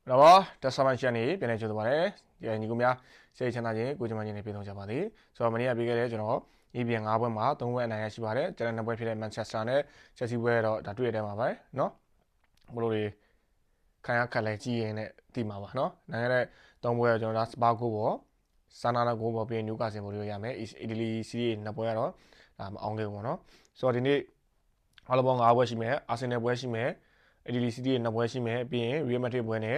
တော့တက်ဆာမန်ရှန်နေပြန်နေကြတော့ပါတယ်ညီကိုများစိတ်ချမ်းသာခြင်းကိုကြမ်းခြင်းနဲ့ပြည်ဆုံးကြပါသည်ဆိုတော့မနေ့ကပြီးခဲ့တဲ့ကျွန်တော် EPL 5ပွဲမှာ3ပွဲအနိုင်ရရှိပါတယ်ကျန်တဲ့2ပွဲဖြစ်တဲ့ Manchester နဲ့ Chelsea ပွဲတော့ဒါတွေ့ရတဲ့မှာပါเนาะဘလို့တွေခံရခက်လဲကြီးရင်နဲ့တီးမှာပါเนาะနိုင်ရတဲ့3ပွဲကကျွန်တော်ဒါစပါကိုပေါ့ဆာနာနာကိုပေါ့ပြီးနျူကာဆင်ပေါ်လို့ရမယ်အီတလီစီးရီး2ပွဲကတော့ဒါမအောင်ခဲ့ဘူးပေါ့เนาะဆိုတော့ဒီနေ့အားလုံးပေါင်း5ပွဲရှိမယ်အာဆင်နယ်ပွဲရှိမယ်အီတလီစီးရီး2ပွဲရှိမယ်ပြီးရင် Real Madrid ပွဲနဲ့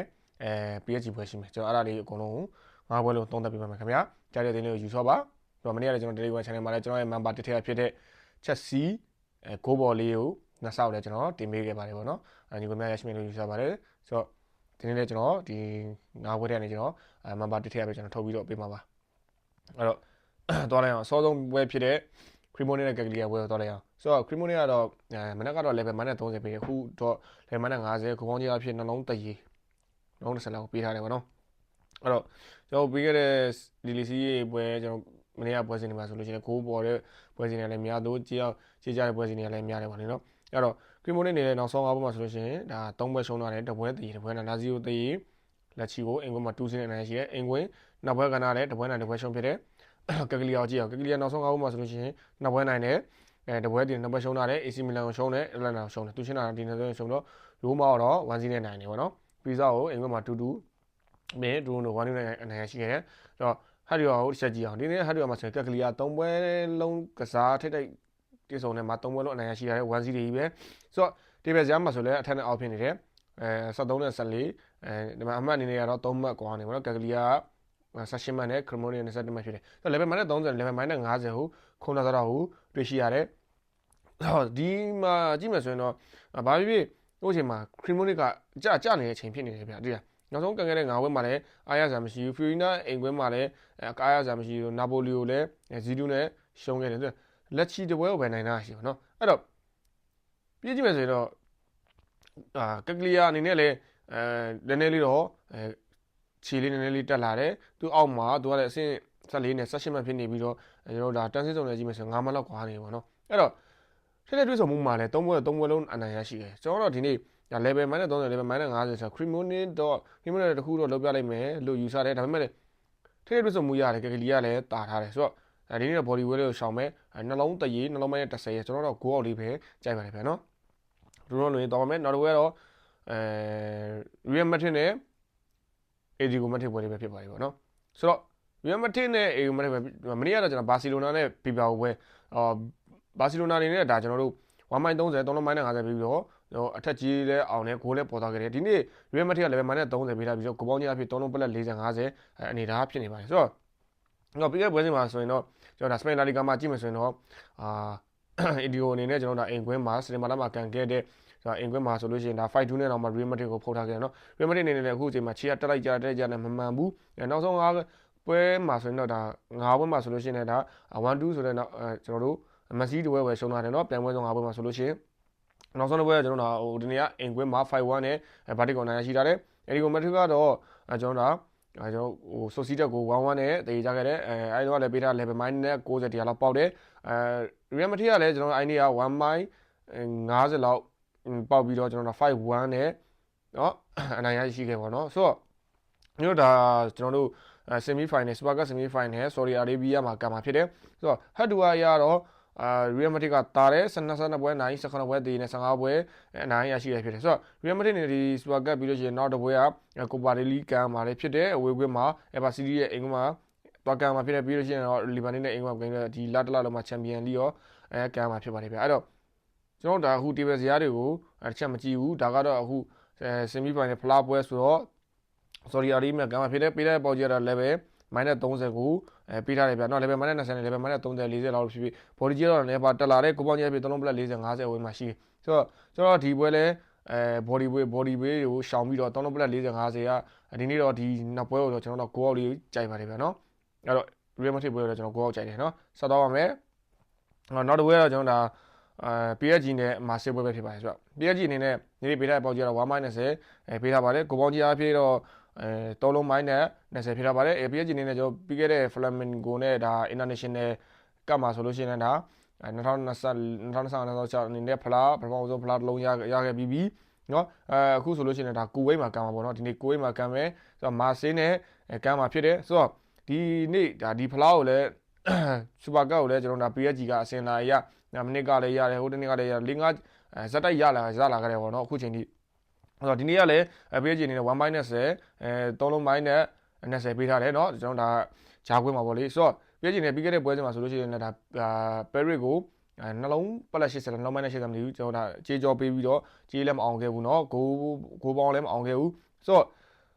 PSG ပွဲရှိမယ်ကျွန်တော်အဲ့ဒါလေးအကုန်လုံးငါးပွဲလို့သုံးသပ်ပေးပါမယ်ခင်ဗျာကြားတဲ့သတင်းလေးကိုယူဆော့ပါပြီးတော့မနေ့ကကျွန်တော် Telegram Channel မှာလည်းကျွန်တော်ရဲ့ member တစ်ထည့်ဖြစ်တဲ့ Chelsea ဂိုးဘော်လေးကိုနှစ်ဆောက်လည်းကျွန်တော်တင်ပေးခဲ့ပါတယ်ပေါ့နော်ညီကိုများရရှိမယ်လို့ယူဆပါတယ်ဆိုတော့ဒီနေ့လည်းကျွန်တော်ဒီငါးပွဲထဲကနေကျွန်တော် member တစ်ထည့်ပဲကျွန်တော်ထုတ်ပြီးတော့ပေးမှာပါအဲ့တော့သွားလိုက်အောင်အစောဆုံးပွဲဖြစ်တဲ့ Cremonese နဲ့ Cagliari ပွဲကိုသွားလိုက်အောင်ဆိုတော့ Cremonese ကတော့မနက်ကတော့ level -30 ပေးတယ်အခုတော့ level -50 ခုပေါင်းကြီးအဖြစ်နှလုံးတည်လုံးတစ်ဆက်လောက်ပေးထားတယ်ပေါ့နော်အဲ့တော့ကျွန်တော်ပြီးခဲ့တဲ့လီလီစီးပွဲကျွန်တော်မနေ့ကပွဲစဉ်တွေမှာဆိုလို့ရှိရင်ဂိုးပေါ်တဲ့ပွဲစဉ်တွေလည်းများတော့ကြေးကြတဲ့ပွဲစဉ်တွေလည်းများတယ်ပါလေနော်အဲ့တော့ကရီမိုနေနေတဲ့နောက်ဆုံး5ပွဲမှာဆိုလို့ရှိရင်ဒါ3ပွဲရှုံးသွားတယ်တစ်ပွဲတည်တစ်ပွဲနာဇီယိုတည်လက်ချီကိုအင်ကွင်းမှာ2စင်းနဲ့နိုင်ရှိတယ်အင်ကွင်းနောက်ပွဲကနာလည်းတစ်ပွဲနိုင်တစ်ပွဲရှုံးဖြစ်တယ်ကကလီယာကြည့်အောင်ကကလီယာနောက်ဆုံး5ပွဲမှာဆိုလို့ရှိရင်2ပွဲနိုင်တယ်တပွဲတည်2ပွဲရှုံးထားတယ် AC မီလန်ကိုရှုံးတယ်အက်တလန်တာကိုရှုံးတယ်သူရှင်းတာဒီနေ့ရှုံးတော့ရိုးမာတော့1-0နဲ့နိုင်တယ်ပေါ့နော်ပီဇာကိုအင်ကွင်းမှာ2-2မင်းဒူနို1-0နဲ့အနိုင်ရရှိခဲ့တယ်အဲ့တော့ဟတ်ရီယာကိုတစ်ချက်ကြည့်အောင်ဒီနေ့ဟတ်ရီယာမှာဆိုရင်ကကလီယာ3ပွဲလုံးကစားထိတိုက်တိစုံနဲ့မှာ3ပွဲလုံးအနိုင်ရရှိရတယ်1-0တွေကြီးပဲဆိုတော့ဒီဘက်ဇာတ်မှာဆိုလည်းအထက်နဲ့အောက်ဖြစ်နေတယ်73နဲ့14ဒီမှာအမှတ်အနေနဲ့ကတော့3မှတ်ကွာနေပါတော့ကကလီယာ18မှတ်နဲ့ခရမိုနီ21မှတ်ဖြစ်တယ်ဆိုတော့ level -30 level -50 ကိုခုနကတော့ဟိုတွေ့ရှိရတယ်ဒီမှာကြည့်မယ်ဆိုရင်တော့ဘာဖြစ်ဖြစ်ဟိုအချိန်မှာခရီမိုနစ်ကကြနေတဲ့အချိန်ဖြစ်နေတယ်ဗျာဒီကနောက်ဆုံးကန်ခဲ့တဲ့9ဝက်မှာလည်းအားရစရာမရှိဘူးဖီရီနာအိမ်ကွင်းမှာလည်းအားရစရာမရှိဘူးနာပိုလီကိုလည်းဇီဒူနဲ့ရှုံးခဲ့တယ်လက်ချီတပွဲကိုပဲနိုင်တာရှိပါတော့အဲ့တော့ပြည့်ကြည့်မယ်ဆိုရင်တော့ကကလီယာအနေနဲ့လည်းနည်းနည်းလေးတော့ခြေလေးနည်းနည်းလေးတက်လာတယ်သူအောက်မှာသူကလည်းအဆင့်14နဲ့18မှတ်ဖြစ်နေပြီးတော့ကျွန်တော်တို့ဒါတန်းစစ်စုံနဲ့ကြည့်မယ်ဆိုရင်9မှတ်လောက်ကွာနေပါတော့အဲ့တော့ထက်တဲ့တွေ့ဆုံမှုမှာလည်း3ပွဲလုံးအနိုင်ရရှိတယ်ကျွန်တော်တို့ဒီနေ့ဒါ level -30 level -50 ဆိုတော့ Cremonese တော့ Cremonese တခုတော့လောက်ပြလိုက်မယ်လို့ယူဆတယ်ဒါပေမဲ့လည်းထက်တဲ့တွေ့ဆုံမှုရတယ်ကကလီကလည်းတာထားတယ်ဆိုတော့ဒီနေ့တော့ body weight လေးကိုရှောင်မဲ့နှလုံးတရေနှလုံးမိုင်းနဲ့10ကျွန်တော်တို့ goal out လေးပဲကြိုက်ပါတယ်ဗျာနော်တို့တော့လည်းတော့မယ်နောက်တစ်ပွဲတော့Real Madrid နဲ့ AD ကိုမထစ်ပွဲလေးပဲဖြစ်ပါတယ်ပေါ့နော်ဆိုတော့ Real Madrid နဲ့ AD ကိုမထစ်ပွဲမနေ့ကတော့ကျွန်တော်ဘာစီလိုနာနဲ့ပြပြပွဲဘာစီလိုနာအနေနဲ့ဒါကျွန်တော်တို့1.30 3.50ပြီးတော့အထက်ကြီးလဲအောင်နဲ့ဂိုးလဲပေါ်သွားခဲ့တယ်ဒီနေ့ Real Madrid ကလည်း-30ပေးထားပြီးတော့ကိုပေါင်းကြီးအဖြစ်3လုံးပလက်40-50အနေဒါဖြစ်နေပါတယ်ဆိုတော့ပြီးခဲ့ပွဲစဉ်မှာဆိုရင်တော့ကျွန်တော်ဒါစပိန်လာလီဂါမှာကြည့်မယ်ဆိုရင်တော့အီဒီယိုအနေနဲ့ကျွန်တော်ဒါအိမ်ကွင်းမှာစတင်မာလာမှာကန်ခဲ့တဲ့အင်ကွင်းမှာဆိုလို့ရှိရင်ဒါ5-2နဲ့တော့မှ Real Madrid ကိုဖုတ်ထားခဲ့တယ်နော် Real Madrid အနေနဲ့အခုအချိန်မှာခြေကတက်လိုက်ကြနဲ့မမှန်ဘူးနောက်ဆုံး5ပွဲမှာဆိုရင်တော့ဒါ9ပွဲမှာဆိုလို့ရှိရင်ဒါ1-2ဆိုတဲ့ကျွန်တော်တို့မက်ဆီတပွဲပဲရှုံးထားတယ်နော်ပြန်ပွဲဆုံး5ပွဲမှာဆိုလို့ရှိရင်နောက်ဆုံးတစ်ပွဲကကျွန်တော်တို့ဟိုဒီနေ့ကအင်ကွင်းမှာ5-1နဲ့ဘာတီကွန်နိုင်ရရှိထားတယ်အဲဒီကိုမက်ထရီကတော့ကျွန်တော်တို့ဟိုဆိုစီတက်ကို1-1နဲ့တည်ကြခဲ့တယ်အဲဒီတော့လည်းပေးထား level -90 တရားလောက်ပေါက်တယ်Real Madrid ကလည်းကျွန်တော်အိုင်းနေက1-50လောက်ပေါက်ပြီးတော့ကျွန်တော်တို့5-1နဲ့เนาะအနိုင်ရရှိခဲ့ပါတော့ဆိုတော့တို့ဒါကျွန်တော်တို့semi final super cup semi final Saudi Arabia မှာကံမှာဖြစ်တယ်ဆိုတော့ဟတ်တူဝါရတော့Real Madrid ကတာတယ်12ပွဲနိုင်19ပွဲတည်နေ15ပွဲအနိုင်ရရှိရဖြစ်တယ်ဆိုတော့ Real Madrid နေဒီ super cup ပြီးလို့ရှိရင်နောက်တစ်ပွဲက Copa del Rey ကံမှာလည်းဖြစ်တယ်အဝေးကွင်းမှာ Ever City ရဲ့အင်္ဂမှာတော့ကံမှာဖြစ်တယ်ပြီးလို့ရှိရင်တော့လီဗန်နဲ့အင်္ဂမှာကံဒီလတလလုံးမှာချန်ပီယံလိရောကံမှာဖြစ်ပါတယ်ဗျအဲ့တော့ကျွန်တော်ဒါအခုတေဘယ်ဇာတ်တွေကိုတစ်ချက်မကြည့်ဘူးဒါကတော့အခုsemi final ဖလားပွဲဆိုတော့ sorry အရီးမြကံမှာဖြစ်တယ်ပေးတဲ့ပေါက်ကြတော့ level -30 ကိုပေးထားတယ်ဗျာနော် level -20 နဲ့ level -30 40လောက်ဖြစ်ဖြစ် body ကြီးတော့လည်းပါတက်လာတယ်ကိုပေါင်းကြီးဖြစ်3လုံးပလက်40 50ဝန်းမှာရှိဆိုတော့ကျွန်တော်ဒီပွဲလဲbody weight ကိုရှောင်ပြီးတော့3လုံးပလက်40 50ကဒီနေ့တော့ဒီနှစ်ပွဲကိုတော့ကျွန်တော်တို့ goal out လေးကြိုက်ပါတယ်ဗျာနော်အဲ့တော့ Real Madrid ပွဲတော့ကျွန်တော် goal out ကြိုက်တယ်နော်ဆက်တော့ပါမယ်နောက်တစ်ပွဲတော့ကျွန်တော်ဒါPSG နဲ့မာဆေးပွဲပဲဖြစ်ပါတယ်ဆိုတော့ PSG အနေနဲ့ဒီနေ့ပေးထားတဲ့ပေါက်ကြီးတော့1-20ပေးထားပါတယ်ကိုပေါင်းကြီးအားဖြင့်တော့3လုံးမိုင်းနဲ့20ဖြစ်ထားပါတယ် PSG အနေနဲ့ကျွန်တော်ပြီးခဲ့တဲ့ Flamengo နဲ့ဒါ International ကပ်မှာဆိုလို့ရှိရင်ဒါ2020 2025 2026အနေနဲ့ဖလားပထမဆုံးဖလားတစ်လုံးရခဲ့ပြီး နော်အခုဆိုလို့ရှိရင်ဒါကိုဝိတ်မှာကမ်းမှာပေါ့နော်ဒီနေ့ကိုဝိတ်မှာကမ်းမယ်ဆိုတော့မာဆေးနဲ့ကမ်းမှာဖြစ်တယ်ဆိုတော့ဒီနေ့ဒါဒီဖလားကိုလည်းစူပါကပ်ကိုလည်းကျွန်တော်တို့ဒါ PSG ကအစင်လာရမနစ်ကလည်းရတယ်ဟိုတနေ့ကလည်းရ၄၅ဇက်တိုက်ရလာခဲ့တယ်ပေါ့နော်အခုချိန်ထိဆိုတော့ဒီနေ့ကလည်း PSG အနေနဲ့1 minus 3လုံး minus 20ပေးထားတယ်เนาะကျွန်တော်ဒါဂျာခွင့်မှာပေါ့လေဆိုတော့ PSG နဲ့ပြီးခဲ့တဲ့ပွဲစဉ်မှာဆိုလို့ရှိရင်လည်းဒါ Paris ကိုနှလုံးပလက်80နှလုံးမိုင်းနဲ့80မလို့ကျွန်တော်ဒါကြေးကြောပေးပြီးတော့ကြေးလည်းမအောင်ခဲ့ဘူးเนาะဂိုးပေါင်းလည်းမအောင်ခဲ့ဘူးဆိုတော့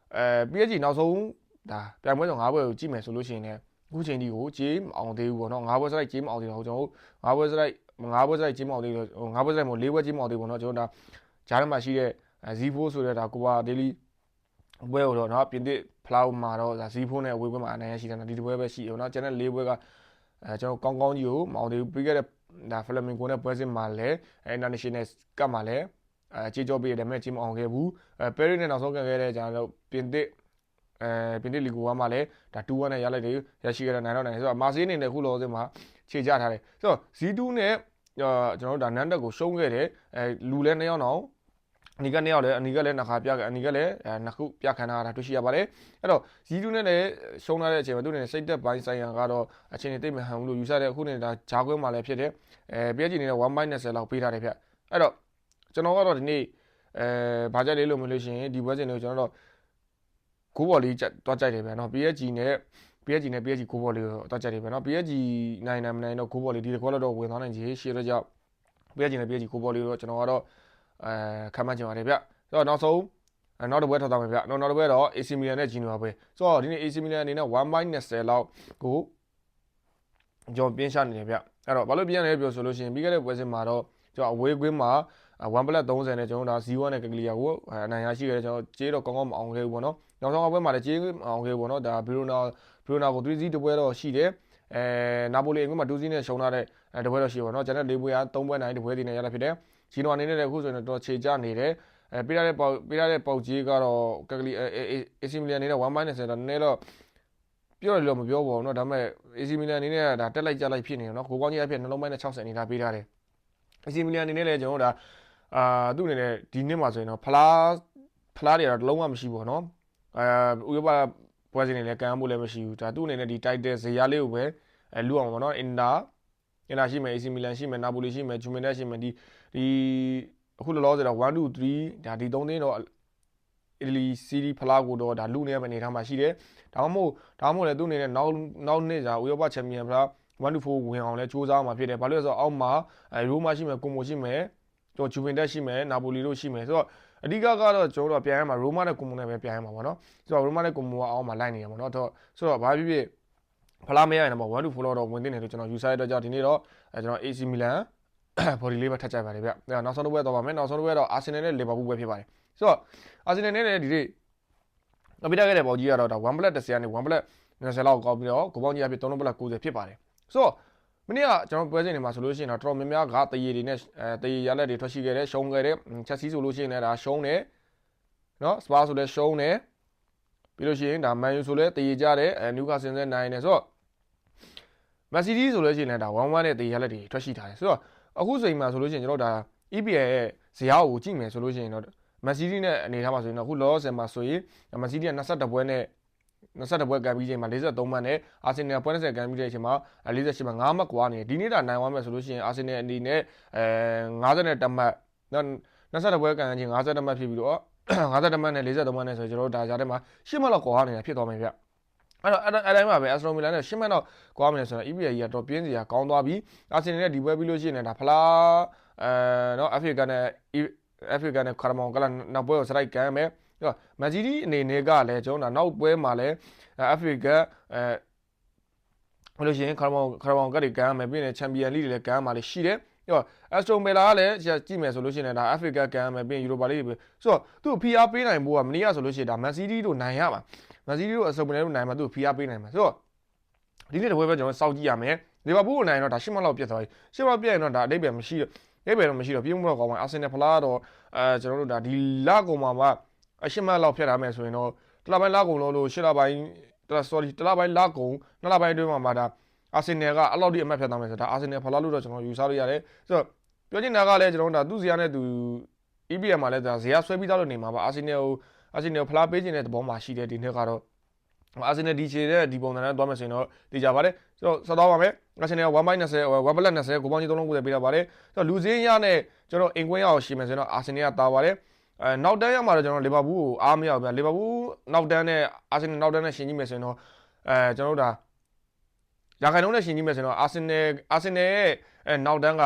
PSG နောက်ဆုံးဒါပြိုင်ပွဲဆောင်5ပွဲကိုကြည့်မယ်ဆိုလို့ရှိရင်လည်းအခုချိန်ဒီကိုကြေးမအောင်သေးဘူးပေါ့နော်5ပွဲစလိုက်ကြေးမအောင်သေးတော့ကျွန်တော်တို့5ပွဲစလိုက်ကြေးမအောင်သေးလို့5ပွဲစလိုက်မို့4ပွဲကြေးမအောင်သေးပေါ့နော်ကျွန်တော်ဒါဂျားထဲမှာရှိတဲ့Z4 ဆိုတဲ့ဒါကိုပါဒေးလီပွဲကိုတော့เนาะပြင်သစ်ဖလားမှာတော့ဒါ Z4 နဲ့အဝေးပွဲမှာအနိုင်ရရှိတယ်နော်ဒီတစ်ပွဲပဲရှိတယ်เนาะကျန်တဲ့4ပွဲကကျွန်တော်ကောင်းကောင်းကြီးကိုမအောင်သေးဘူးပြီးခဲ့တဲ့ဒါဖလမင်ကိုနဲ့ပွဲစဉ်မှာလည်း international ကပ်မှာလည်းကြေးကြောပေးတယ်မဲ့ကြေးမအောင်ခဲ့ဘူးပဲရစ်နဲ့နောက်ဆုံးကန်ခဲ့တဲ့ကျွန်တော်ပြင်သစ်လီဂို1မှာလည်းဒါ2-1နဲ့ရလိုက်တယ်ရရှိခဲ့တဲ့နိုင်တော့နိုင်ဆိုတော့မာဆေးအနေနဲ့ခုလောဆင်းမှာခြေချထားတယ်ဆိုတော့ Z2 နဲ့ကျွန်တော်တို့ဒါနန်တက်ကိုရှုံးခဲ့တယ်လူလဲ2ယောက်တော့အနီက2ယောက်လဲအနီကလည်းနှစ်ခါပြအနီကလည်းနှစ်ခုပြခံထားတာတွေ့ရှိရပါတယ်အဲ့တော့ Z2 နဲ့လည်းရှုံးထားတဲ့အချိန်မှာသူအနေနဲ့စိတ်သက်ပိုင်းဆိုင်ရာကတော့အချိန်နဲ့တိတ်မဟန်ဘူးလို့ယူဆတဲ့အခုနေဒါဂျာခွင်းမှာလည်းဖြစ်တယ်PSGအနေနဲ့1 minus 10လောက်ပေးထားတယ်ဗျအဲ့တော့ကျွန်တော်ကတော့ဒီနေ့ဘာကြိုက်လေးလို့မလို့ရှိရင်ဒီပွဲစဉ်တွေကိုကျွန်တော်တို့ဂိုးဘော်လေးတွားကြိုက်တယ်ဗျာနော် PSG နဲ့ PSG ဂိုးဘော်လေးကိုတွားကြိုက်တယ်ဗျာနော် PSG နိုင်မနိုင်တော့ဂိုးဘော်လေးဒီတစ်ခွက်တော့ဝင်သွားနိုင်ကြီးရှေ့တော့ကြောက် PSG နဲ့ PSG ဂိုးဘော်လေးတော့ကျွန်တော်ကတော့ခံမှန်းချင်ပါတယ်ဗျဆိုတော့နောက်ဆုံးနောက်တစ်ပွဲထောက်သွားမယ်ဗျနောက်တစ်ပွဲတော့ AC Milan နဲ့ Genoa ပဲဆိုတော့ဒီနေ့ AC Milan အနေနဲ့1 minus 10လောက်ကိုကျွန်တော်ပြင်းရှာနေတယ်ဗျအဲ့တော့ဘာလို့ပြန်လဲပြောဆိုလို့ရှိရင်ပြီးခဲ့တဲ့ပွဲစဉ်မှာတော့ကျွန်တော်အဝေးကွင်းမှာ1+30နဲ့ကျွန်တော်ဒါ0နဲ့ကကလီယာကိုအနိုင်ရရှိခဲ့တယ်ကျွန်တော်ကြေးတော့ကောင်းကောင်းမအောင်ခဲ့ဘူးပေါ့နော်နောက်ဆုံးအပွဲမှာလည်းကြေးအောင်ခဲ့ဘူးပေါ့နော်ဒါဘီရိုနာကို3-0တပွဲတော့ရှိတယ်နာပိုလီအကွင်းမှာ2-0နဲ့ရှုံးထားတဲ့တပွဲတော့ရှိပါတော့ကျွန်တော်4ပွဲက3ပွဲနိုင်တပွဲတည်နေရတာဖြစ်တယ်ဂျီနိုအနေနဲ့လည်းအခုဆိုရင်တော့ခြေကျနေတယ်ပေးရတဲ့ပေါက်ကြီးကတော့ကကလီAC Milanအနေနဲ့1 minus တော့နည်းနည်းတော့ပြောရလို့မပြောပါဘူးเนาะဒါပေမဲ့ AC Milan အနေနဲ့ဒါတက်လိုက်ကြလိုက်ဖြစ်နေတယ်เนาะကိုကောင်းကြီးအဖြစ်နှလုံးပိုင်းနဲ့60အနေနဲ့ပေးထားတယ် AC Milan အနေနဲ့လည်းကျွန်တော်တို့ဒါသူ့အနေနဲ့ဒီနှစ်မှာဆိုရင်တော့ဖလားတွေတော့လုံးဝမရှိဘူးเนาะဥရောပပွဲစဉ်တွေလည်းကမ်းဖို့လည်းမရှိဘူးဒါသူ့အနေနဲ့ဒီ title ဇယားလေးကိုပဲလူအောင်ပေါ့เนาะအင်တာရှိမယ် AC Milan ရှိမယ်နာပိုလီရှိမယ်ဂျူမင်တက်ရှိမယ်ဒီအခုလောလောဆယ်တော့1 2 3ဒါဒီ3သင်းတော့အီတလီစီးရီးဖလားကိုတော့ဒါလူနေရမယ့်အနေထားမှာရှိတယ်ဒါမှမဟုတ်လည်းသူ့အနေနဲ့နောက်နှစ်ကြာဥရောပချန်ပီယံဖလား1 to 4ဝင်အောင်လဲစူးစမ်းမှာဖြစ်တယ်ဘာလို့လဲဆိုတော့အောက်မှာရိုးမာရှိမယ်ကွန်မိုရှိမယ်ကျွန်တော်ဂျူဗင်တက်ရှိမယ်နာပိုလီတို့ရှိမယ်ဆိုတော့အဓိကကတော့ကျွန်တော်တို့ပြန်ရမှာရိုးမာနဲ့ကွန်မိုနဲ့ပဲပြန်ရမှာပေါ့နော်ဆိုတော့ရိုးမာနဲ့ကွန်မိုကအောက်မှာလိုက်နေရမှာเนาะဆိုတော့ဘာဖြစ်ဖြစ်ဖလားမရရင်တော့1 to 4တော့ဝင်တင်တယ်လို့ကျွန်တော်ယူဆရတဲ့ကြောင့်ဒီနေ့တော့ကျွန်တော် AC Milan body လေးပဲထပ်ကြိုက်ပါတယ်ဗျနောက်ဆုံးတစ်ပွဲတော့ပါမယ်နောက်ဆုံးတစ်ပွဲတော့ Arsenal နဲ့ Liverpool ပဲဖြစ်ပါတယ်ဆိုတော့ Arsenal နဲ့ဒီနေ့အပိတာခဲ့တဲ့ပေါက်ကြီးကတော့ဒါ1+10ကနေ1+20လောက်ကောက်ပြီးတော့ကိုပေါင်းကြီးအဖြစ်3+90ဖြစ်ပါတယ်ဆိုတော့မနေ့ကကျွန်တော်ပွဲစဉ်တွေမှာဆိုလို့ရှိရင်တော့တော်တော်များများကတရေတွေနဲ့တရေရလက်တွေထွက်ရှိခဲ့တယ်ရှုံးခဲ့တယ်ချက်စီဆိုလို့ရှိရင်လည်းဒါရှုံးတယ်နော်စပါဆိုလည်းရှုံးတယ်ပြီးလို့ရှိရင်ဒါမန်ယူဆိုလည်းတရေကြတယ်နျူကာဆယ်နဲ့နိုင်တယ်ဆိုတော့မန်စီးတီးဆိုလို့ရှိရင်လည်းဒါ1-1နဲ့တရေရလက်တွေထွက်ရှိထားတယ်ဆိုတော့အခုချိန်မှာဆိုလို့ရှိရင်ကျွန်တော်ဒါ EPL ရဲ့ဇယားကိုကြည့်မယ်ဆိုလို့ရှိရင်တော့မန်စီးတီးနဲ့အနေထားမှာဆိုရင်တော့အခုလောဆယ်မှာဆိုရင်မန်စီးတီးက22ပွဲနဲ့22ပွဲကန်ပြီးချိန်မှာ43မှတ်နဲ့အာဆင်နယ်ပွဲ20ကန်ပြီးတဲ့အချိန်မှာ48မှတ်5မှတ်ကွာနေဒီနေ့ဒါနိုင်သွားမယ်ဆိုလို့ရှိရင်အာဆင်နယ်အနေနဲ့51မှတ်22ပွဲကန်ချင်း50မှတ်ဖြစ်ပြီးတော့50မှတ်နဲ့43မှတ်နဲ့ဆိုကျွန်တော်တို့ဒါကြားထဲမှာ10မှတ်လောက်ကွာနေတာဖြစ်သွားမယ်ဗျအဲ့တိုင်းမှာပဲ Aston Villa နဲ့10မှတ်လောက်ကွာမယ်ဆိုတော့ EPL ကြီးကတော့ပြင်းစရာကောင်းသွားပြီအာဆင်နယ်နဲ့ဒီပွဲပြီးလို့ရှိရင်ဒါဖလားနော် FA ကနဲ့ကာရမောင်ကလည်းနောက်ပွဲကိုစလိုက်ကန်မယ်မန်စီးတီးအနေနဲ့ကလည်းကျွန်တော်နောက်ပွဲမှာလည်း FA ကဘယ်လိုရှိရင်ကာရမောင်ကတွေကန်မယ်ပြီးရင်ချန်ပီယံလိတွေလည်းကန်မှာလည်းရှိတယ်Aston Villa ကလည်းကြည့်မယ်ဆိုလို့ရှိရင်ဒါ FA ကကန်မယ်ပြီးရင် Europa League ပဲဆိုတော့သူ့ PR ပေးနိုင်ဖို့ကမနေ့ကဆိုလို့ရှိရင်ဒါမန်စီးတီးတို့နိုင်ရမှာမန်စီးတီးတို့Aston Villa တို့နိုင်မှာသူ့ PR ပေးနိုင်မှာဆိုတော့ဒီနေ့တပွဲပဲကျွန်တော်စောင့်ကြည့်ရမယ်လီဗာပူးကိုနိုင်တော့ဒါ10မှတ်လောက်ပြတ်သွားပြီ10မှတ်ပြတ်ရင်တော့ဒါအဓိပ္ပာယ်မရှိတော့ပြင်းမှုတော့ကောင်းပါအာဆင်နယ်ဖလားတော့ကျွန်တော်တို့ဒါဒီလကုန်မှာ10မှတ်လောက်ဖြတ်ထားမယ်ဆိုရင်တော့တလပိုင်းလကုန်လို့10လပိုင်းတလပိုင်းလကုန်2လပိုင်းအတွင်းမှာဒါအာဆင်နယ်ကအလောက်ထိအမှတ်ဖြတ်သွားမယ်ဆိုတော့ဒါအာဆင်နယ်ဖလားလို့တော့ကျွန်တော်ယူဆလို့ရတယ်ဆိုတော့ပြောချင်တာကလည်းကျွန်တော်တို့ဒါသူ့ဇာတ်နဲ့သူ EPL မှာလည်းဒါဇေယျဆွဲပြီးသားလို့နေမှာပါအာဆင်နယ်ဖလားပေးခြင်းတဲ့သဘောမှာရှိတယ်ဒီနှစ်ကတော့အာဆင်နယ်ဒီချေတဲ့ဒီပုံစံနဲ့သွားမယ်ဆိုရင်တော့သိကြပါတယ်ကျွန်တော်ဆက်သွားပါမယ်အာဆင်နယ်1.20 1+20ကိုပေါင်းကြီး3လုံး90ပေးတာပါတယ်ကျွန်တော်လူစင်းရနဲ့ကျွန်တော်အင်ကွင်းရအောင်ရှင်းမယ်ဆိုရင်တော့အာဆင်နယ်ကတာပါတယ်နောက်တန်းရမှာတော့ကျွန်တော်လီဗာပူးကိုအားမရဘူးဗျာလီဗာပူးနောက်တန်းနဲ့အာဆင်နယ်နောက်တန်းနဲ့ရှင်းကြည့်မယ်ဆိုရင်တော့ကျွန်တော်တို့ဒါရာခိုင်နှုန်းနဲ့ရှင်းကြည့်မယ်ဆိုရင်တော့အာဆင်နယ်ရဲ့နောက်တန်းက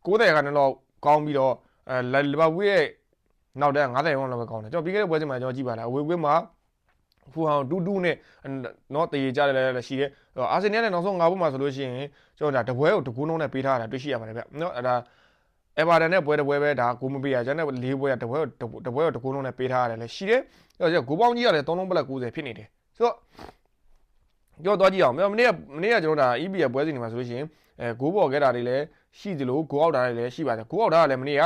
90ရာခိုင်နှုန်းလောက်ကောင်းပြီးတော့လီဗာပူးရဲ့နောက်တန်း90ရာခိုင်နှုန်းလောက်ပဲကောင်းတယ်ကျွန်တော်ပြီးခဲ့တဲ့ပွဲစဉ်မှာကျွန်တော်ကြည့်ပါလားအဝေးကွင်းမှာဖူဟောင်တူနဲ့နော်တည်ကြတယ်လည်းရှိတယ်အာဆင်နယ်နဲ့နောက်ဆုံး9ပွဲမှာဆိုလို့ရှိရင်ကျွန်တော်ဒါတပွဲကိုတကူးနှုံးနဲ့ပေးထားတာတွေ့ရှိရပါတယ်ဗျနော်အဲ့ဒါအေဗာတန်နဲ့ပွဲတစ်ပွဲပဲဒါကိုမပေးရကျန်တဲ့၄ပွဲကတပွဲကိုတကူးနှုံးနဲ့ပေးထားရတယ်လည်းရှိတယ်အဲ့တော့ဂိုးပေါင်းကြီးရတယ်3လုံးပလက်90ဖြစ်နေတယ်ဆိုတော့ကြောတော့ကြည့်အောင်မနေ့ကကျွန်တော်ဒါ EPL ပွဲစဉ်တွေမှာဆိုလို့ရှိရင်ဂိုးပေါ်ခဲ့တာတွေလည်းရှိသလိုဂိုးအောက်တာတွေလည်းရှိပါတယ်ဂိုးအောက်တာကလည်းမနေ့က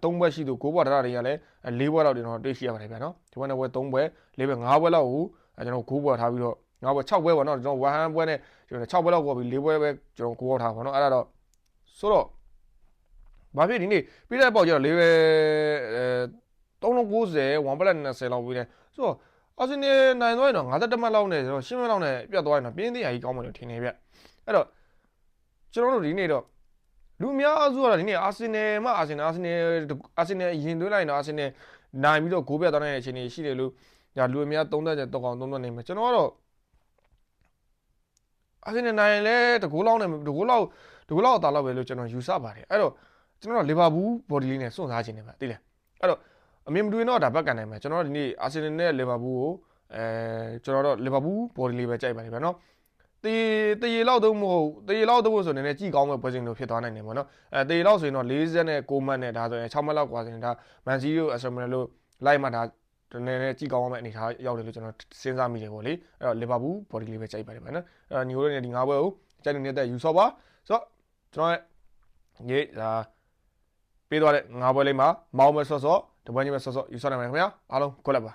3ပွဲရှိသူဂိုးပေါ်တာတွေကလည်း4ပွဲလောက်တင်တော့တွေ့ရှိရပါတယ်ဗျာနော်ဒီပွဲနဲ့ပွဲ3ပွဲ4ပွဲ5ပွဲလောက်ကိုကျွန်တော်ဂိုးပေါ်ထားပြီးတော့နောက်ပွဲ6ပွဲပေါ့နော်ကျွန်တော်ဝမ်ဟန်ပွဲနဲ့ကျွန်တော်6ပွဲလောက်ပေါ်ပြီး4ပွဲပဲကျွန်တော်ဂိုးအောက်ထားပါတော့အဲ့ဒါတော့ဆိုတော့ဘာဖြစ်ဒီနေ့ပြီးတဲ့ပေါက်ကျတော့4ပဲ3လုံး90 1+20လောက်ပြီးတယ်ဆိုတော့အာဆင်နယ်နိုင်သွားရင်တော့51မှတ်လောက်နဲ့ကျွန်တော်10မှတ်လောက်နဲ့ပြတ်သွားရင်တော့ပြင်းသေးရာကြီးကောင်းမယ်လို့ထင်နေဗျအဲ့တော့ကျွန်တော်တို့ဒီနေ့တော့လူအများစုကတော့ဒီနေ့အာဆင်နယ်ရင်သွင်းလိုက်တော့အာဆင်နယ်နိုင်ပြီးတော့ဂိုးပြတ်သွားနိုင်တဲ့အခြေအနေရှိတယ်လို့ဒါလူအများသုံးသပ်ချက်တော့ကောင်းသုံးသပ်နေမှာကျွန်တော်ကတော့အာဆင်နယ်နိုင်လဲတကူလောက်အသာလောက်ပဲလို့ကျွန်တော်ယူဆပါတယ်အဲ့တော့ကျွန်တော်လီဗာပူးဘော်ဒီလေးနဲ့စွန့်စားခြင်းနေပါသိလားအဲ့တော့အမြင်မတွေ့တော့ဒါဘက်ကန်နိုင်မှာကျွန်တော်ဒီနေ့အာဆင်နယ်နဲ့လီဗာပူးကိုကျွန်တော်တော့လီဗာပူးဘော်ဒီလေးပဲကြိုက်ပါတယ်ဗျာနော်တရေလောက်တော့မဟုတ်တရေလောက်တော့ဆိုနေနေကြည့်ကောင်းမဲ့ပွဲစဉ်လို့ဖြစ်သွားနိုင်တယ်ပေါ့နော်တရေလောက်ဆိုရင်တော့49မှတ်နဲ့ဒါဆိုရင်6မှတ်လောက်กว่าဆိုရင်ဒါမန်စီးယိုအစမနယ်လို့လိုက်မှဒါနည်းနည်းကြည့်ကောင်းမဲ့အနေထားရောက်တယ်လို့ကျွန်တော်စဉ်းစားမိတယ်ပေါ့လေအဲ့တော့လီဗာပူးဘော်ဒီလေးပဲကြိုက်ပါတယ်ဗျာနော်အဲ့ညီတို့တွေဒီ9ပွဲကိုကြိုက်နေတဲ့ယူဆော့ပါဆိုတော့ကျွန်တော်ရေးဒါပေးသွားတဲ့9ပွဲလေးမှာမောင်းမဲ့ဆော့တပွဲကြီးမဲ့ဆော့ယူဆော့နိုင်ပါခင်ဗျာအားလုံး good luck ပါ